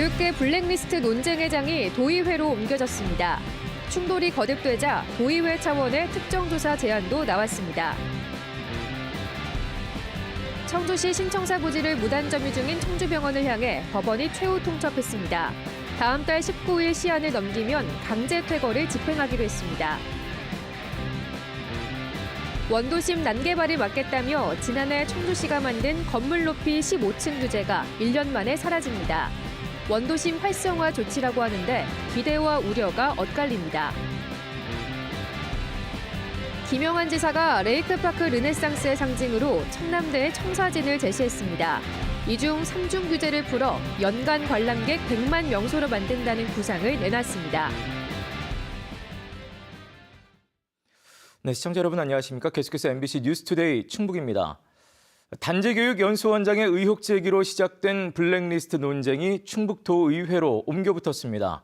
교육계 블랙리스트 논쟁회장이 도의회로 옮겨졌습니다. 충돌이 거듭되자 도의회 차원의 특정조사 제안도 나왔습니다. 청주시 신청사 부지를 무단 점유 중인 청주병원을 향해 법원이 최후 통첩했습니다. 다음 달 19일 시한을 넘기면 강제 퇴거를 집행하기로 했습니다. 원도심 난개발을 막겠다며 지난해 청주시가 만든 건물 높이 15층 규제가 1년 만에 사라집니다. 원도심 활성화 조치라고 하는데 기대와 우려가 엇갈립니다. 김영환 지사가 레이크파크 르네상스의 상징으로 청남대의 청사진을 제시했습니다. 이 중 3중 규제를 풀어 연간 관람객 100만 명소로 만든다는 구상을 내놨습니다. 네, 시청자 여러분 안녕하십니까? 계속해서 MBC 뉴스투데이 충북입니다. 단재교육연수원장의 의혹 제기로 시작된 블랙리스트 논쟁이 충북도의회로 옮겨 붙었습니다.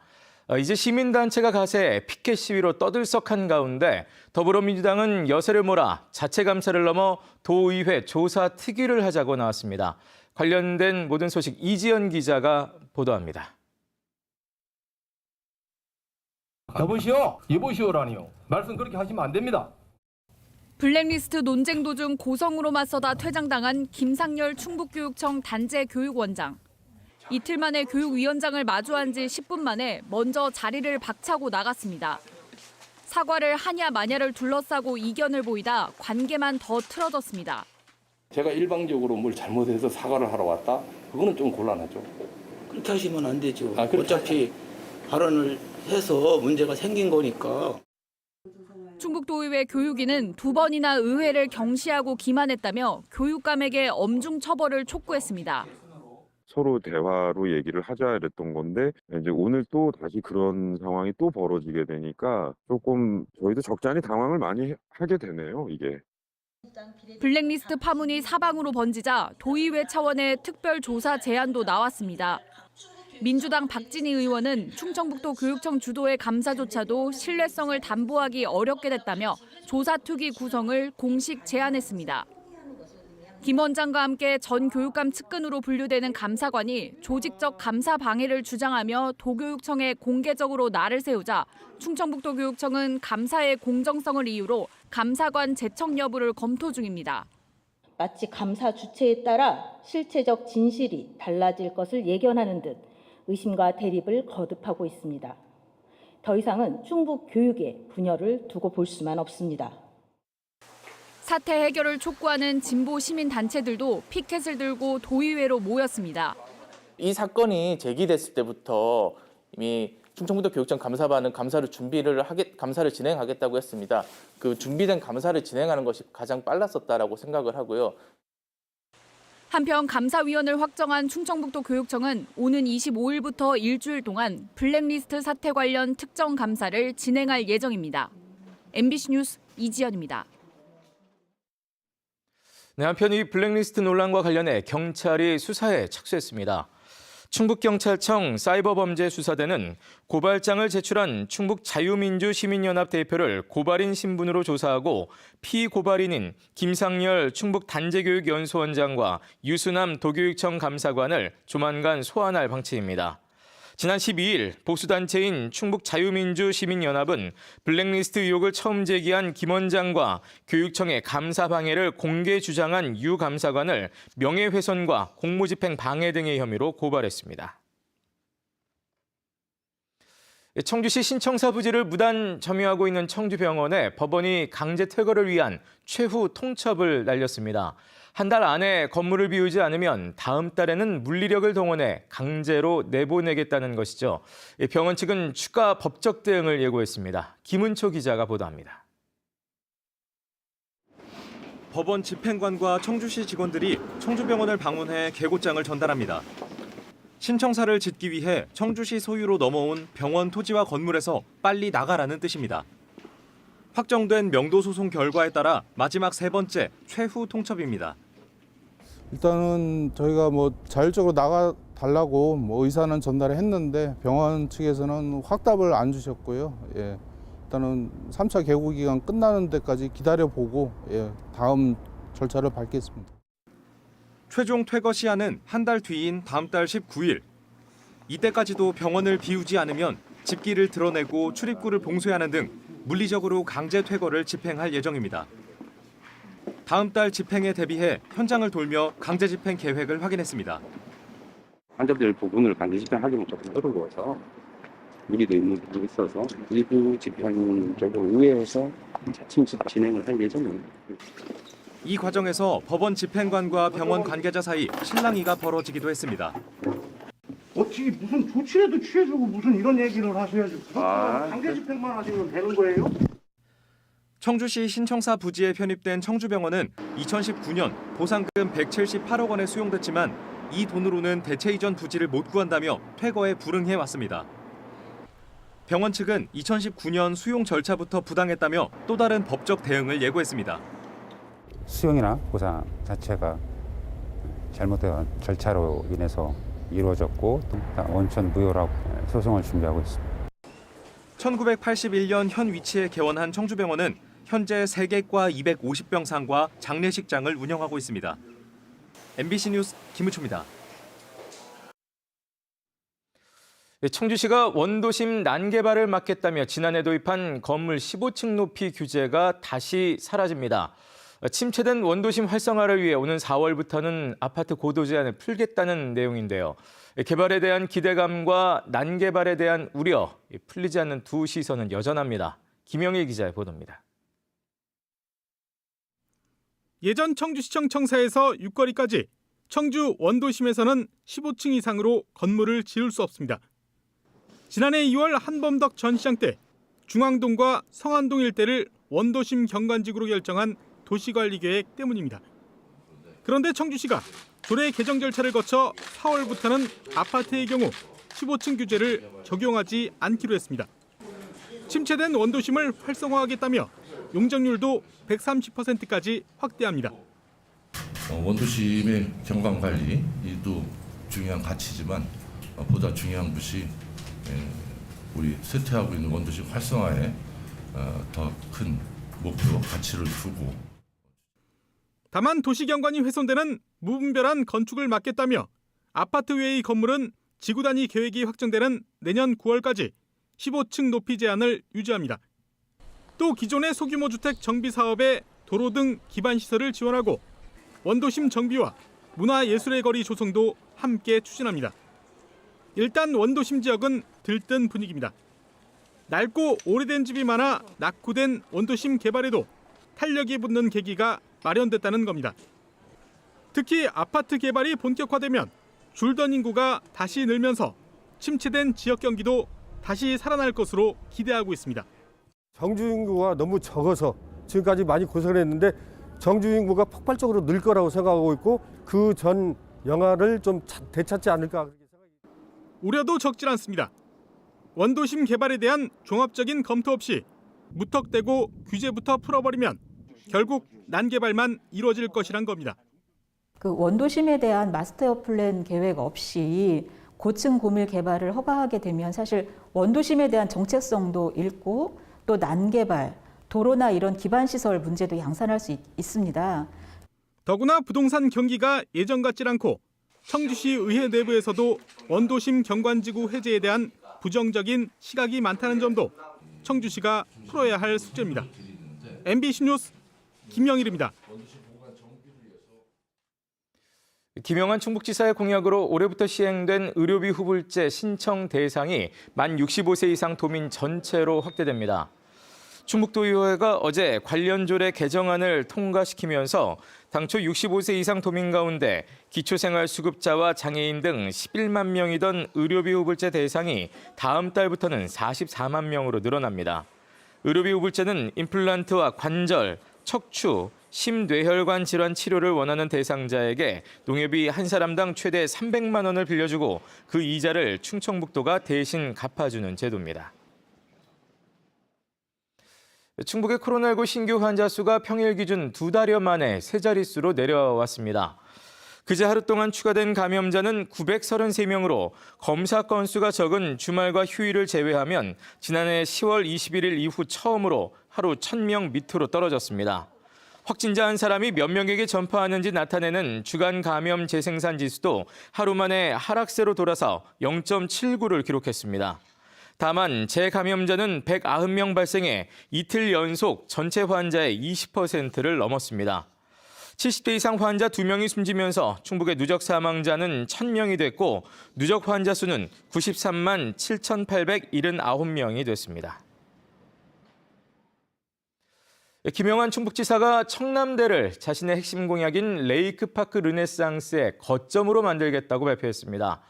이제 시민단체가 가세 피켓 시위로 떠들썩한 가운데 더불어민주당은 여세를 몰아 자체 감사를 넘어 도의회 조사 특위를 하자고 나왔습니다. 관련된 모든 소식 이지연 기자가 보도합니다. 여보시오, 여보시오라니요. 말씀 그렇게 하시면 안 됩니다. 블랙리스트 논쟁 도중 고성으로 맞서다 퇴장당한 김상열 충북교육청 단재교육원장. 이틀 만에 교육위원장을 마주한 지 10분 만에 먼저 자리를 박차고 나갔습니다. 사과를 하냐 마냐를 둘러싸고 이견을 보이다 관계만 더 틀어졌습니다. 제가 일방적으로 뭘 잘못해서 사과를 하러 왔다? 그거는 좀 곤란하죠. 그렇게 하시면 안 되죠. 그렇게 어차피 발언을 해서 문제가 생긴 거니까. 충북도의회 교육위는 2번이나 의회를 경시하고 기만했다며 교육감에게 엄중 처벌을 촉구했습니다. 서로 대화로 얘기를 하자 이랬던 건데 이제 오늘 또 다시 그런 상황이 또 벌어지게 되니까 조금 저희도 적잖이 당황을 많이 하게 되네요, 이게. 블랙리스트 파문이 사방으로 번지자 도의회 차원의 특별조사 제안도 나왔습니다. 민주당 박진희 의원은 충청북도 교육청 주도의 감사조차도 신뢰성을 담보하기 어렵게 됐다며 조사특위 구성을 공식 제안했습니다. 김 원장과 함께 전 교육감 측근으로 분류되는 감사관이 조직적 감사 방해를 주장하며 도교육청에 공개적으로 날을 세우자 충청북도 교육청은 감사의 공정성을 이유로 감사관 제청 여부를 검토 중입니다. 마치 감사 주체에 따라 실체적 진실이 달라질 것을 예견하는 듯 의심과 대립을 거듭하고 있습니다. 더 이상은 충북 교육에 분열을 두고 볼 수만 없습니다. 사태 해결을 촉구하는 진보 시민단체들도 피켓을 들고 도의회로 모였습니다. 이 사건이 제기됐을 때부터 이미 충청북도 교육청 감사반은 감사를 진행하겠다고 했습니다. 그 준비된 감사를 진행하는 것이 가장 빨랐었다라고 생각을 하고요. 한편 감사위원을 확정한 충청북도 교육청은 오는 25일부터 일주일 동안 블랙리스트 사태 관련 특정 감사를 진행할 예정입니다. MBC 뉴스 이지연입니다. 네, 한편 이 블랙리스트 논란과 관련해 경찰이 수사에 착수했습니다. 충북경찰청 사이버범죄수사대는 고발장을 제출한 충북자유민주시민연합 대표를 고발인 신분으로 조사하고 피고발인인 김상열 충북단재교육연수원장과 유수남 도교육청 감사관을 조만간 소환할 방침입니다. 지난 12일 보수단체인 충북자유민주시민연합은 블랙리스트 의혹을 처음 제기한 김 원장과 교육청의 감사 방해를 공개 주장한 유 감사관을 명예훼손과 공무집행 방해 등의 혐의로 고발했습니다. 청주시 신청사 부지를 무단 점유하고 있는 청주병원에 법원이 강제 퇴거를 위한 최후 통첩을 날렸습니다. 한 달 안에 건물을 비우지 않으면 다음 달에는 물리력을 동원해 강제로 내보내겠다는 것이죠. 병원 측은 추가 법적 대응을 예고했습니다. 김은초 기자가 보도합니다. 법원 집행관과 청주시 직원들이 청주병원을 방문해 계고장을 전달합니다. 신청사를 짓기 위해 청주시 소유로 넘어온 병원 토지와 건물에서 빨리 나가라는 뜻입니다. 확정된 명도 소송 결과에 따라 마지막 세 번째 최후 통첩입니다. 일단은 저희가 자율적으로 나가 달라고 의사는 전달을 했는데 병원 측에서는 확답을 안 주셨고요. 일단은 3차 개고 기간 끝나는 데까지 기다려보고 다음 절차를 밟겠습니다. 최종 퇴거 시한은 한 달 뒤인 다음 달 19일. 이때까지도 병원을 비우지 않으면 집기를 드러내고 출입구를 봉쇄하는 등 물리적으로 강제 퇴거를 집행할 예정입니다. 다음 달 집행에 대비해 현장을 돌며 강제 집행 계획을 확인했습니다. 간접될 부분을 강제 집행하기는 조금 어려워서 무리도 있는 부분이 있어서 일부 집행적으로 의회에서 차츰 진행을 할 예정입니다. 이 과정에서 법원 집행관과 병원 관계자 사이 실랑이가 벌어지기도 했습니다. 어찌 무슨 조치라도 취해주고 무슨 이런 얘기를 하셔야지. 강제 집행만 하시면 되는 거예요? 청주시 신청사 부지에 편입된 청주병원은 2019년 보상금 178억 원에 수용됐지만 이 돈으로는 대체 이전 부지를 못 구한다며 퇴거에 불응해 왔습니다. 병원 측은 2019년 수용 절차부터 부당했다며 또 다른 법적 대응을 예고했습니다. 수용이나 보상 자체가 잘못된 절차로 인해서 이루어졌고 원천 무효라고 소송을 준비하고 있습니다. 1981년 현 위치에 개원한 청주병원은 현재 세개과 250병상과 장례식장을 운영하고 있습니다. MBC 뉴스 김우초입니다. 청주시가 원도심 난개발을 막겠다며 지난해 도입한 건물 15층 높이 규제가 다시 사라집니다. 침체된 원도심 활성화를 위해 오는 4월부터는 아파트 고도 제한을 풀겠다는 내용인데요. 개발에 대한 기대감과 난개발에 대한 우려, 풀리지 않는 두 시선은 여전합니다. 김영일 기자의 보도입니다. 예전 청주시청 청사에서 육거리까지 청주 원도심에서는 15층 이상으로 건물을 지을 수 없습니다. 지난해 2월 한범덕 전 시장 때 중앙동과 성안동 일대를 원도심 경관지구로 결정한 도시관리계획 때문입니다. 그런데 청주시가 조례 개정 절차를 거쳐 4월부터는 아파트의 경우 15층 규제를 적용하지 않기로 했습니다. 침체된 원도심을 활성화하겠다며 용적률도 130%까지 확대합니다. 원도심의 경관관리 이도 중요한 가치지만 보다 중요한 것이 우리 쇠퇴하고 있는 원도심 활성화에 더 큰 목표 가치를 두고 다만 도시경관이 훼손되는 무분별한 건축을 막겠다며 아파트 외의 건물은 지구 단위 계획이 확정되는 내년 9월까지 15층 높이 제한을 유지합니다. 또 기존의 소규모 주택 정비 사업에 도로 등 기반 시설을 지원하고 원도심 정비와 문화예술의 거리 조성도 함께 추진합니다. 일단 원도심 지역은 들뜬 분위기입니다. 낡고 오래된 집이 많아 낙후된 원도심 개발에도 탄력이 붙는 계기가 마련됐다는 겁니다. 특히 아파트 개발이 본격화되면 줄던 인구가 다시 늘면서 침체된 지역 경기도 다시 살아날 것으로 기대하고 있습니다. 정주 인구가 너무 적어서 지금까지 많이 고생을 했는데 정주 인구가 폭발적으로 늘 거라고 생각하고 있고 그 전 영화를 좀 되찾지 않을까. 우려도 적질 않습니다. 원도심 개발에 대한 종합적인 검토 없이 무턱대고 규제부터 풀어버리면 결국 난개발만 이루어질 것이란 겁니다. 그 원도심에 대한 마스터 플랜 계획 없이 고층 고밀 개발을 허가하게 되면 사실 원도심에 대한 정체성도 잃고 또 난개발, 도로나 이런 기반 시설 문제도 양산할 수 있습니다. 더구나 부동산 경기가 예전 같질 않고 청주시 의회 내부에서도 원도심 경관지구 해제에 대한 부정적인 시각이 많다는 점도 청주시가 풀어야 할 숙제입니다. MBC 뉴스 김영일입니다. 김영환 충북지사의 공약으로 올해부터 시행된 의료비 후불제 신청 대상이 만 65세 이상 도민 전체로 확대됩니다. 충북도의회가 어제 관련 조례 개정안을 통과시키면서 당초 65세 이상 도민 가운데 기초생활수급자와 장애인 등 11만 명이던 의료비 후불제 대상이 다음 달부터는 44만 명으로 늘어납니다. 의료비 후불제는 임플란트와 관절, 척추, 심뇌혈관 질환 치료를 원하는 대상자에게 농협이 한 사람당 최대 300만 원을 빌려주고 그 이자를 충청북도가 대신 갚아주는 제도입니다. 충북의 코로나19 신규 환자 수가 평일 기준 2달여 만에 세 자릿수로 내려왔습니다. 그제 하루 동안 추가된 감염자는 933명으로 검사 건수가 적은 주말과 휴일을 제외하면 지난해 10월 21일 이후 처음으로 하루 1,000명 밑으로 떨어졌습니다. 확진자한 사람이 몇 명에게 전파하는지 나타내는 주간 감염 재생산 지수도 하루 만에 하락세로 돌아서 0.79를 기록했습니다. 다만 재감염자는 190명 발생해 이틀 연속 전체 환자의 20%를 넘었습니다. 70대 이상 환자 2명이 숨지면서 충북의 누적 사망자는 1,000명이 됐고 누적 환자 수는 93만 7,879명이 됐습니다. 김영환 충북지사가 청남대를 자신의 핵심 공약인 레이크파크 르네상스의 거점으로 만들겠다고 발표했습니다.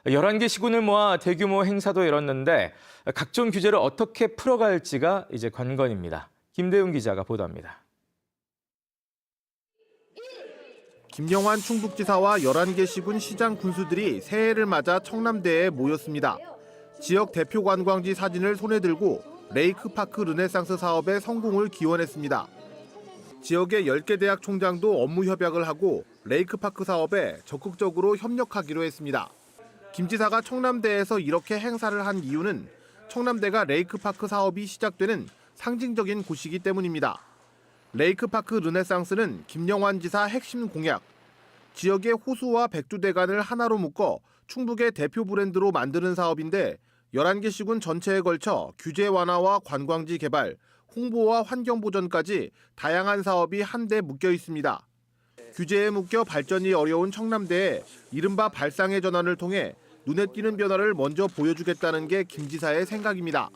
11개 시군을 모아 대규모 행사도 열었는데 각종 규제를 어떻게 풀어갈지가 이제 관건입니다. 김대웅 기자가 보도합니다. 김영환 충북지사와 11개 시군 시장 군수들이 새해를 맞아 청남대에 모였습니다. 지역 대표 관광지 사진을 손에 들고 레이크파크 르네상스 사업의 성공을 기원했습니다. 지역의 10개 대학 총장도 업무 협약을 하고 레이크파크 사업에 적극적으로 협력하기로 했습니다. 김 지사가 청남대에서 이렇게 행사를 한 이유는 청남대가 레이크파크 사업이 시작되는 상징적인 곳이기 때문입니다. 레이크파크 르네상스는 김영환 지사 핵심 공약, 지역의 호수와 백두대간을 하나로 묶어 충북의 대표 브랜드로 만드는 사업인데 11개 시군 전체에 걸쳐 규제 완화와 관광지 개발, 홍보와 환경 보전까지 다양한 사업이 한데 묶여 있습니다. 규제에 묶여 발전이 어려운 청남대에 이른바 발상의 전환을 통해 눈에 띄는 변화를 먼저 보여주겠다는 게 김 지사의 생각입니다.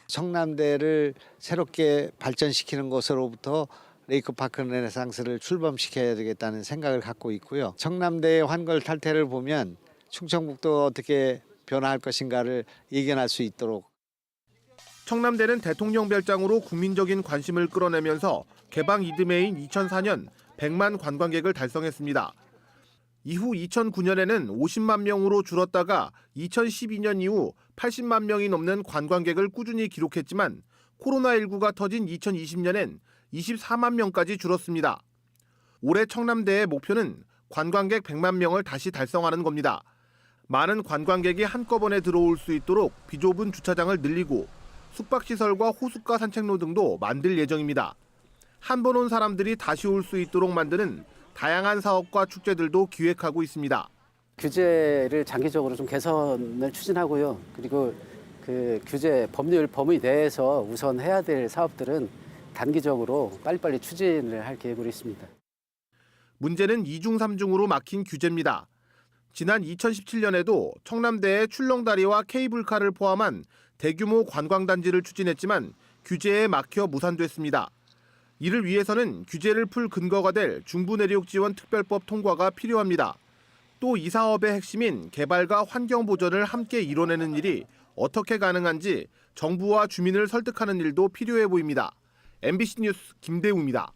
청남대를 새롭게 발전시키는 것으로부터 레이크파크 르네상스를 출범시켜야 되겠다는 생각을 갖고 있고요. 청남대의 환골탈태를 보면 충청북도가 어떻게 변화할 것인가를 예견할 수 있도록. 청남대는 대통령 별장으로 국민적인 관심을 끌어내면서 개방 이듬해인 2004년 100만 관광객을 달성했습니다. 이후 2009년에는 50만 명으로 줄었다가 2012년 이후 80만 명이 넘는 관광객을 꾸준히 기록했지만 코로나19가 터진 2020년엔 24만 명까지 줄었습니다. 올해 청남대의 목표는 관광객 100만 명을 다시 달성하는 겁니다. 많은 관광객이 한꺼번에 들어올 수 있도록 비좁은 주차장을 늘리고 숙박시설과 호숫가 산책로 등도 만들 예정입니다. 한 번 온 사람들이 다시 올 수 있도록 만드는 다양한 사업과 축제들도 기획하고 있습니다. 규제를 장기적으로 좀 개선을 추진하고요. 그리고 그 규제 법률 범위 내에서 우선 해야 될 사업들은 단기적으로 빨리빨리 추진을 할 계획으로 있습니다. 문제는 2중 3중으로 막힌 규제입니다. 지난 2017년에도 청남대에 출렁다리와 케이블카를 포함한 대규모 관광단지를 추진했지만 규제에 막혀 무산됐습니다. 이를 위해서는 규제를 풀 근거가 될 중부내륙지원특별법 통과가 필요합니다. 또 이 사업의 핵심인 개발과 환경 보전을 함께 이뤄내는 일이 어떻게 가능한지 정부와 주민을 설득하는 일도 필요해 보입니다. MBC 뉴스 김대웅입니다.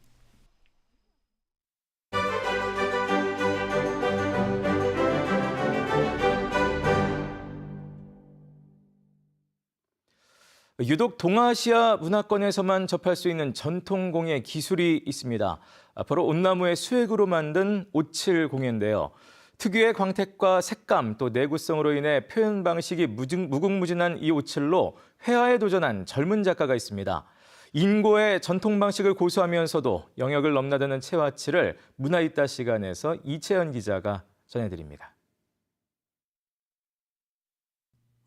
유독 동아시아 문화권에서만 접할 수 있는 전통공예 기술이 있습니다. 바로 온나무의 수액으로 만든 오칠공예인데요. 특유의 광택과 색감 또 내구성으로 인해 표현 방식이 무궁무진한 이 오칠로 회화에 도전한 젊은 작가가 있습니다. 인고의 전통 방식을 고수하면서도 영역을 넘나드는 채화칠을 문화있다 시간에서 이채연 기자가 전해드립니다.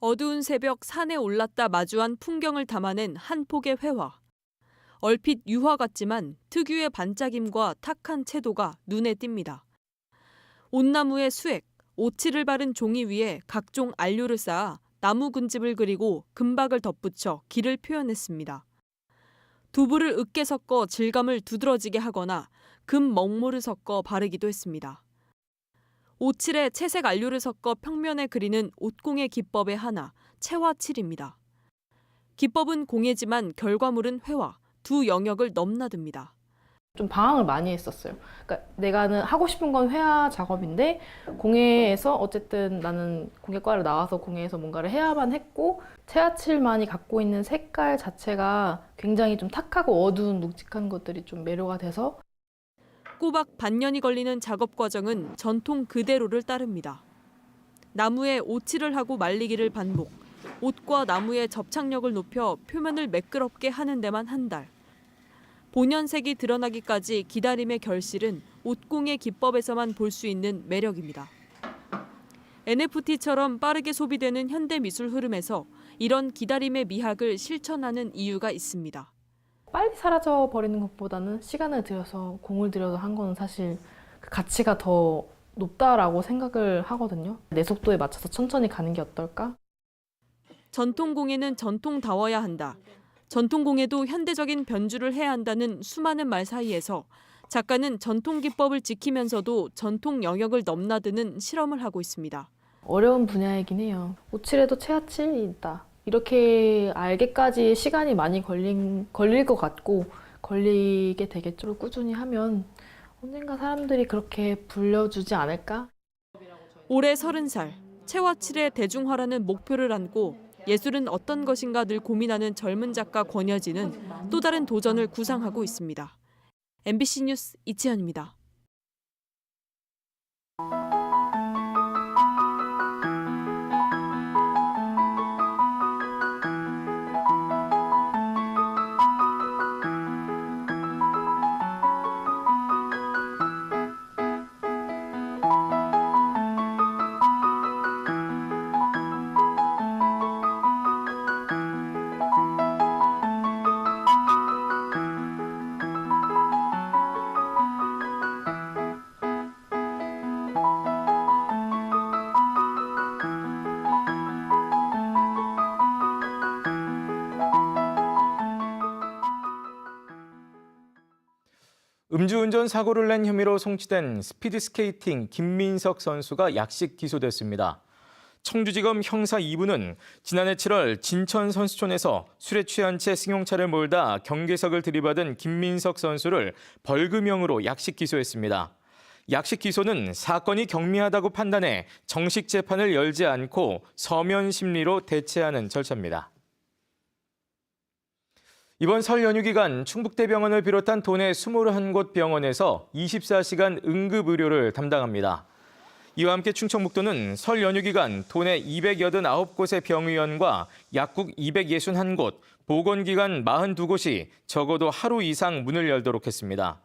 어두운 새벽 산에 올랐다 마주한 풍경을 담아낸 한 폭의 회화. 얼핏 유화 같지만 특유의 반짝임과 탁한 채도가 눈에 띕니다. 온나무의 수액, 오칠을 바른 종이 위에 각종 안료를 쌓아 나무 군집을 그리고 금박을 덧붙여 길을 표현했습니다. 두부를 으깨 섞어 질감을 두드러지게 하거나 금 먹모를 섞어 바르기도 했습니다. 오칠에 채색 안료를 섞어 평면에 그리는 옷공예 기법의 하나, 채화칠입니다. 기법은 공예지만 결과물은 회화, 두 영역을 넘나듭니다. 좀 방황을 많이 했었어요. 그러니까 내가 하고 싶은 건 회화 작업인데 공예에서 어쨌든 나는 공예과를 나와서 공예에서 뭔가를 해야만 했고 채화칠만이 갖고 있는 색깔 자체가 굉장히 좀 탁하고 어두운 묵직한 것들이 좀 매료가 돼서 꼬박 반년이 걸리는 작업 과정은 전통 그대로를 따릅니다. 나무에 오칠을 하고 말리기를 반복, 옷과 나무의 접착력을 높여 표면을 매끄럽게 하는 데만 한 달. 본연색이 드러나기까지 기다림의 결실은 옷공예 기법에서만 볼 수 있는 매력입니다. NFT처럼 빠르게 소비되는 현대 미술 흐름에서 이런 기다림의 미학을 실천하는 이유가 있습니다. 빨리 사라져 버리는 것보다는 시간을 들여서 공을 들여서 한 거는 사실 그 가치가 더 높다라고 생각을 하거든요. 내 속도에 맞춰서 천천히 가는 게 어떨까? 전통공예는 전통다워야 한다. 전통공예도 현대적인 변주를 해야 한다는 수많은 말 사이에서 작가는 전통 기법을 지키면서도 전통 영역을 넘나드는 실험을 하고 있습니다. 어려운 분야이긴 해요. 오칠해도 체아칠이 있다. 이렇게 알기까지 시간이 많이 걸릴 것 같고 걸리게 되겠죠. 꾸준히 하면 언젠가 사람들이 그렇게 불려주지 않을까? 올해 30살, 체와칠의 대중화라는 목표를 안고 예술은 어떤 것인가 늘 고민하는 젊은 작가 권여진은 또 다른 도전을 구상하고 있습니다. MBC 뉴스 이치현입니다. 음주운전 사고를 낸 혐의로 송치된 스피드스케이팅 김민석 선수가 약식 기소됐습니다. 청주지검 형사 2부는 지난해 7월 진천 선수촌에서 술에 취한 채 승용차를 몰다 경계석을 들이받은 김민석 선수를 벌금형으로 약식 기소했습니다. 약식 기소는 사건이 경미하다고 판단해 정식 재판을 열지 않고 서면 심리로 대체하는 절차입니다. 이번 설 연휴 기간 충북대병원을 비롯한 도내 21곳 병원에서 24시간 응급의료를 담당합니다. 이와 함께 충청북도는 설 연휴 기간 도내 289곳의 병의원과 약국 261곳, 보건기관 42곳이 적어도 하루 이상 문을 열도록 했습니다.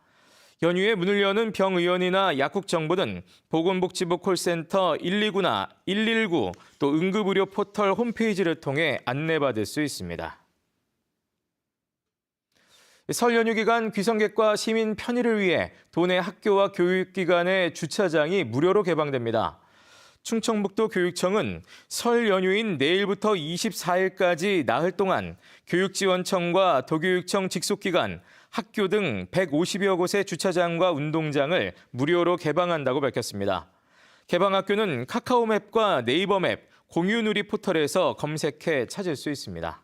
연휴에 문을 여는 병의원이나 약국 정보는 보건복지부 콜센터 129나 119, 또 응급의료 포털 홈페이지를 통해 안내받을 수 있습니다. 설 연휴 기간 귀성객과 시민 편의를 위해 도내 학교와 교육기관의 주차장이 무료로 개방됩니다. 충청북도 교육청은 설 연휴인 내일부터 24일까지 나흘 동안 교육지원청과 도교육청 직속기관, 학교 등 150여 곳의 주차장과 운동장을 무료로 개방한다고 밝혔습니다. 개방 학교는 카카오맵과 네이버맵, 공유누리 포털에서 검색해 찾을 수 있습니다.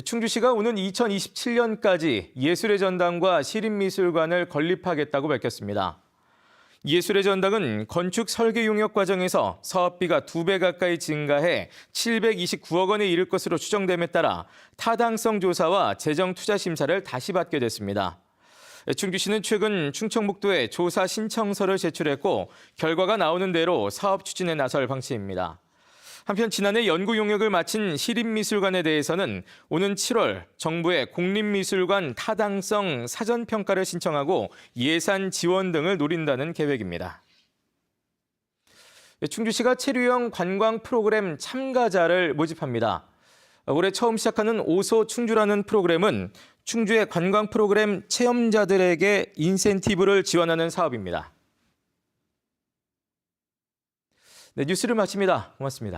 충주시가 오는 2027년까지 예술의 전당과 시립미술관을 건립하겠다고 밝혔습니다. 예술의 전당은 건축 설계 용역 과정에서 사업비가 2배 가까이 증가해 729억 원에 이를 것으로 추정됨에 따라 타당성 조사와 재정 투자 심사를 다시 받게 됐습니다. 충주시는 최근 충청북도에 조사 신청서를 제출했고 결과가 나오는 대로 사업 추진에 나설 방침입니다. 한편 지난해 연구 용역을 마친 시립미술관에 대해서는 오는 7월 정부에 공립미술관 타당성 사전평가를 신청하고 예산 지원 등을 노린다는 계획입니다. 충주시가 체류형 관광 프로그램 참가자를 모집합니다. 올해 처음 시작하는 오소 충주라는 프로그램은 충주의 관광 프로그램 체험자들에게 인센티브를 지원하는 사업입니다. 네, 뉴스를 마칩니다. 고맙습니다.